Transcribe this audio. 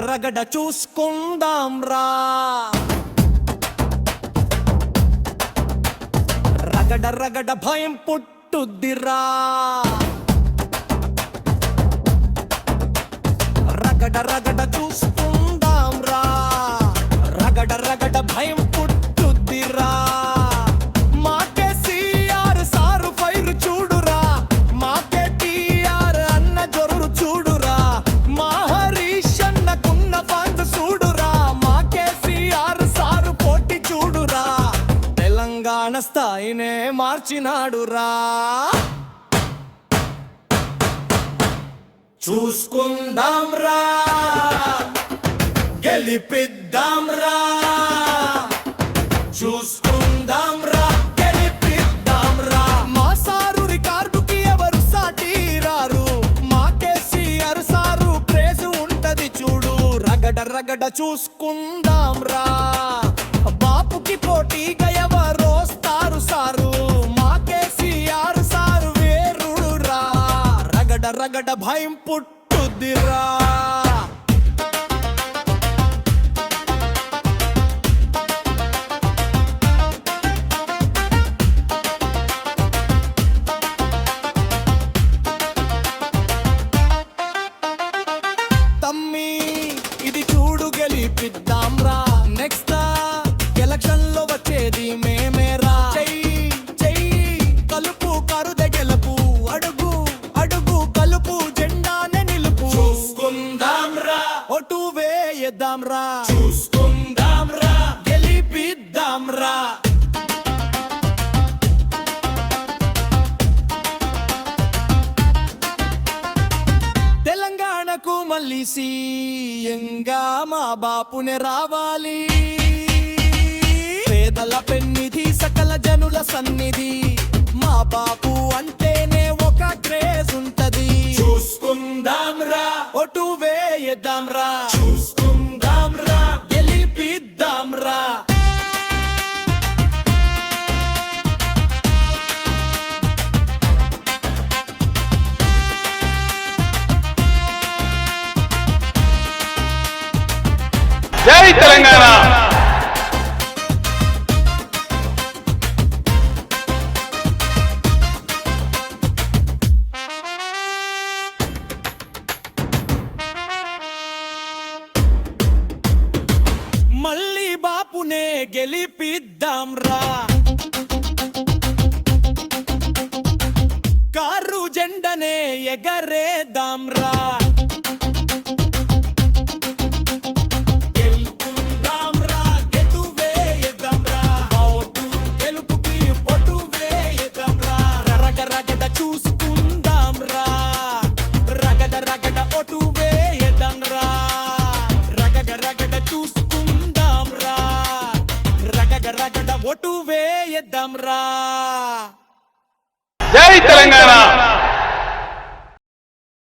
రగడ చూసుకుందాం రా, రగడ రగడ భయం పుట్టుద్దిరా, రగడ రగడ చూసుకుందాం రా, రగడ రగడ భయం పుట్టుద్దిరా. మాకే సిఆర్ సారు ఫైరు చూడురా, మాకే టిఆర్ అన్న జొరు చూడురా, మా హరీష్ అన్నకున్న ఫండ్ చూడురా, మాకే సిఆర్ సారు పోటీ చూడురా, తెలంగాణ స్థాయినే మార్చినాడురా. చూసుకుందాం రా, గెలిపిద్దాం రా, చూసుకుందాం రా, గెలిపిద్దాం రా. మా సారు రికార్డుకి ఎవరు సాటి రారు, మా కేసీఆర్ సారు క్రేజ్ ఉంటది చూడు, రగడ రగడ చూసుకుందాం రా. బాపుకి పోటీగా ఎవరు వస్తారు సారు, మా కేసీఆర్ సారు వేరుడు రా, రగడ రగడ భయం పుట్టుద్దిరా. తమ్మి ఇది చూడు గెలిపిద్దాం రా, నెక్స్ట్ ఎలక్షన్ లో వచ్చేది మేమేరా. చెయ్యి చెయ్యి కలుపు కరుదె గెలుపు, అడుగు అడుగు కలుపు జెండానే నిలుపు. చూసుకుందాం రా, ఓటు వేయద్దాం రా, చూసుకుందాం రా, గెలిపిద్దాం రా. తెలంగాణకు మళ్ళీ సీఎంగా మా బాపునే రావాలి, పేదల పెన్నిధి సకల జనుల సన్నిధి, మా బాపు అంటేనే ఒక క్రేజ్ ఉంటది. చూసుకుందాం రా, ఓటు వేయద్దాం రా, చూసుకుందాం రా, గెలిపిద్దాం రా. జై తెలంగాణ. మళ్ళీ బాపునే గెలిపిద్దాం రా, కారు జెండనే ఎగరేద్దాం రా. చూసుకుందాం రా, రగడ రగడ ఓటు వేయద్దాం రా, రగడ రగడ చూసుకుందాం రా, రగడ రగడ ఓటు వేయద్దాం రా. జై తెలంగాణ.